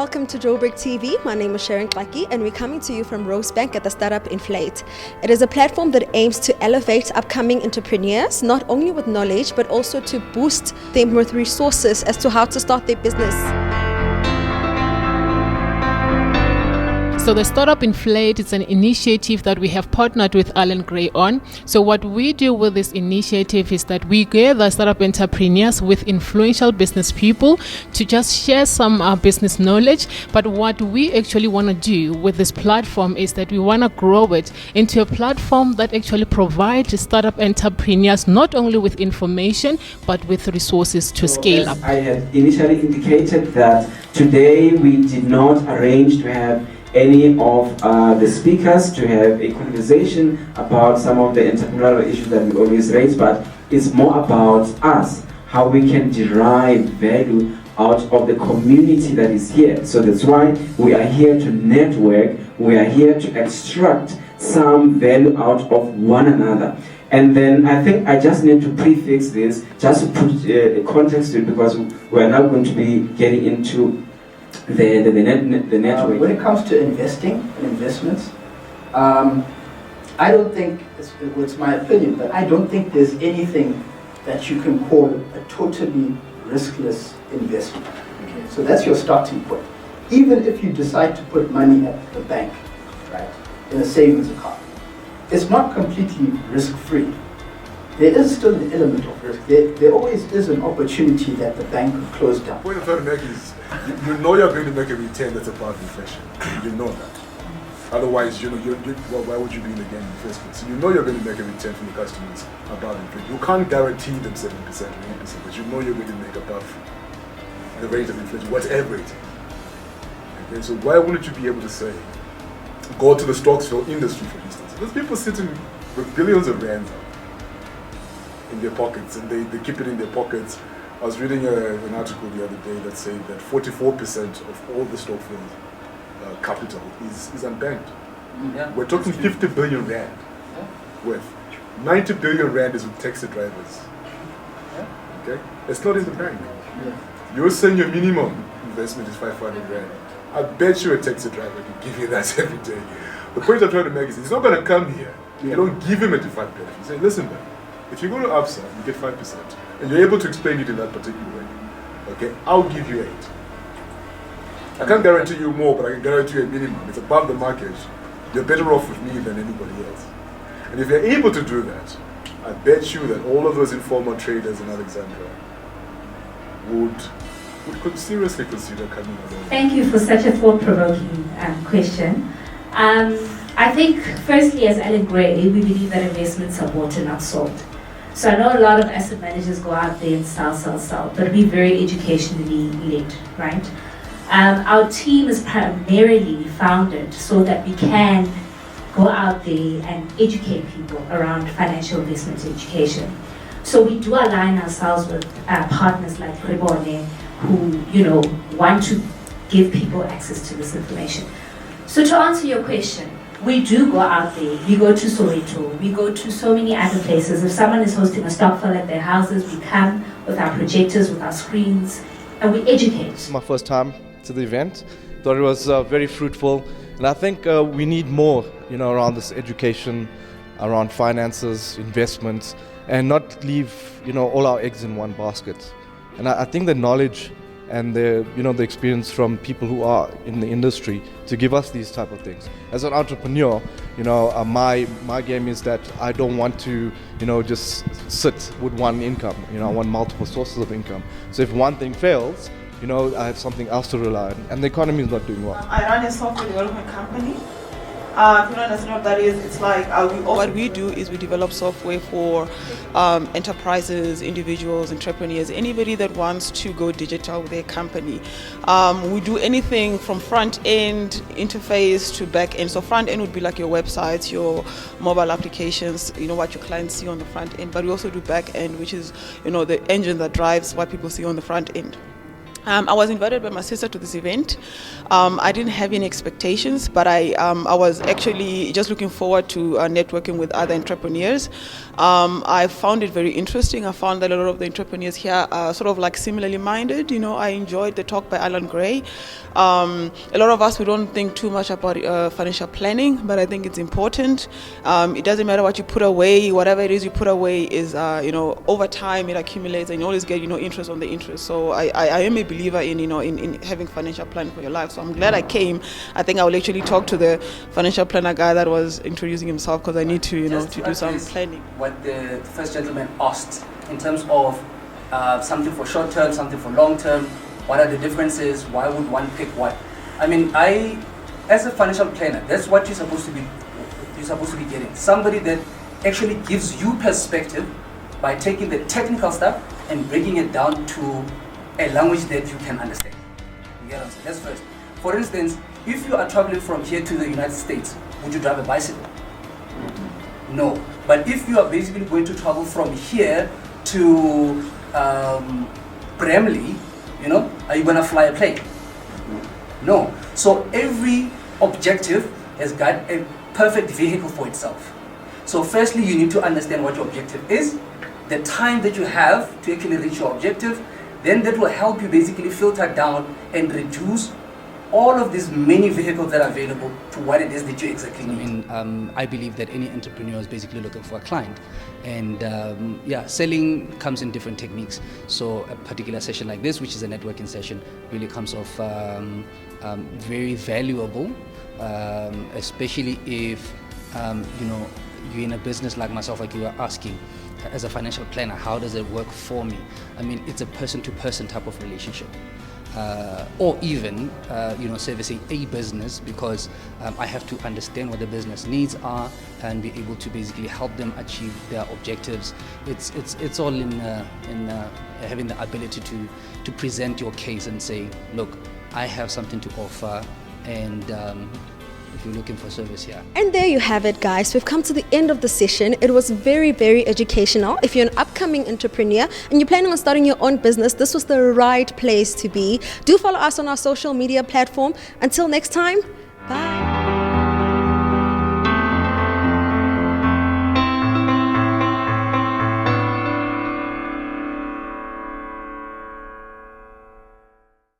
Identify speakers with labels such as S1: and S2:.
S1: welcome to Joburgtv. My name is Sharon Klaki and we're coming to you from Rosebank at the startup Inflate. It is a platform that aims to elevate upcoming entrepreneurs, not only with knowledge, but also to boost them with resources as to how to start their business.
S2: So the Startup Inflate is an initiative that we have partnered with Allen Gray on. So what we do with this initiative is that we gather startup entrepreneurs with influential business people to just share some business knowledge. But what we actually want to do with this platform is that we want to grow it into a platform that actually provides startup entrepreneurs not only with information, but with resources to scale up.
S3: I had initially indicated that today we did not arrange to have any of the speakers to have a conversation about some of the entrepreneurial issues that we always raise, but it's more about us, how we can derive value out of the community that is here. So that's why we are here to network, we are here to extract some value out of one another. And then I think I just need to prefix this, just to put a context to it, because we are now going to be getting into the network.
S4: When it comes to investing and investments, I don't think, it's my opinion, but I don't think there's anything that you can call a totally riskless investment. Okay? So that's your starting point. Even if you decide to put money at the bank, right, in a savings account, it's not completely risk-free. There is still an element of risk. There always is an opportunity that the bank could close down.
S5: The point I'm trying to make is, you know you're going to make a return that's above inflation. You know that. Otherwise, well, why would you be in the game in the first place? So you know you're going to make a return from your customers above inflation. You can't guarantee them 7% or 8%, but you know you're going to make above the rate of inflation, whatever it is. Okay, so why wouldn't you be able to say, go to the stocks for industry, for instance? There's people sitting with billions of rands in their pockets, and they keep it in their pockets. I was reading an article the other day that said that 44% of all the Stockfield capital is unbanked. Yeah. We're talking 50 billion rand worth. 90 billion rand is with taxi drivers. Yeah. Okay, it's not in the bank. Yeah. You're saying your minimum investment is 500 rand. I bet you a taxi driver can give you that every day. The point I'm trying to make is he's not going to come here. You don't give him a defined benefit. You say, listen, man, if you go to ABSA, you get 5%. And you're able to explain it in that particular way. Okay, I'll give you 8. I can't guarantee you more, but I can guarantee you a minimum. It's above the market. You're better off with me than anybody else. And if you're able to do that, I bet you that all of those informal traders in Alexandria could seriously consider coming along.
S6: Thank you for such a thought-provoking question. I think, firstly, as Allen Gray, we believe that investments are bought and not sold. So I know a lot of asset managers go out there and sell, but we're very educationally led, right? Our team is primarily founded so that we can go out there and educate people around financial investment education. So we do align ourselves with partners like Rebone, who want to give people access to this information. So to answer your question, we do go out there. We go to Soweto. We go to so many other places. If someone is hosting a stockful at their houses, we come with our projectors, with our screens, and we educate.
S7: It's my first time to the event. Thought it was very fruitful, and I think we need more, around this education, around finances, investments, and not leave, all our eggs in one basket. And I think the knowledge and the experience from people who are in the industry to give us these type of things. As an entrepreneur, my game is that I don't want to, just sit with one income. I want multiple sources of income. So if one thing fails, I have something else to rely on, and the economy is not doing well.
S8: I run a software development company. If you don't understand what that is, it's like what we do is we develop software for enterprises, individuals, entrepreneurs, anybody that wants to go digital with their company. We do anything from front-end interface to back-end. So front-end would be like your websites, your mobile applications, what your clients see on the front end. But we also do back-end, which is the engine that drives what people see on the front end. I was invited by my sister to this event. I didn't have any expectations, but I was actually just looking forward to networking with other entrepreneurs. I found it very interesting. I found that a lot of the entrepreneurs here are sort of like similarly minded. I enjoyed the talk by Alan Gray. A lot of us, we don't think too much about financial planning, but I think it's important. It doesn't matter what you put away, whatever it is you put away is, over time it accumulates, and you always get, interest on the interest. So I am a believer in having financial planning for your life. So I'm glad I came. I think I will actually talk to the financial planner guy that was introducing himself, because I need to, to do some planning.
S9: What the first gentleman asked in terms of something for short term, something for long term, what are the differences? Why would one pick what? I mean, as a financial planner, that's what you're supposed to be. You're supposed to be getting somebody that actually gives you perspective by taking the technical stuff and breaking it down to a language that you can understand. You get what I'm saying? That's first. For instance, if you are traveling from here to the United States, would you drive a bicycle? No. But if you are basically going to travel from here to Bramley, are you going to fly a plane? No. So every objective has got a perfect vehicle for itself. So firstly, you need to understand what your objective is, the time that you have to actually reach your objective. Then that will help you basically filter down and reduce all of these many vehicles that are available to what it is that you exactly need.
S10: I believe that any entrepreneur is basically looking for a client, and selling comes in different techniques. So a particular session like this, which is a networking session, really comes off very valuable, especially if you're in a business like myself, like you were asking. As a financial planner, how does it work for me? I mean, it's a person-to-person type of relationship, or even servicing a business, because I have to understand what the business needs are and be able to basically help them achieve their objectives. It's all in having the ability to present your case and say, look, I have something to offer, and if you're looking for service here.
S1: And there you have it, guys. We've come to the end of the session. It was very, very educational. If you're an upcoming entrepreneur and you're planning on starting your own business, this was the right place to be. Do follow us on our social media platform. Until next time, bye.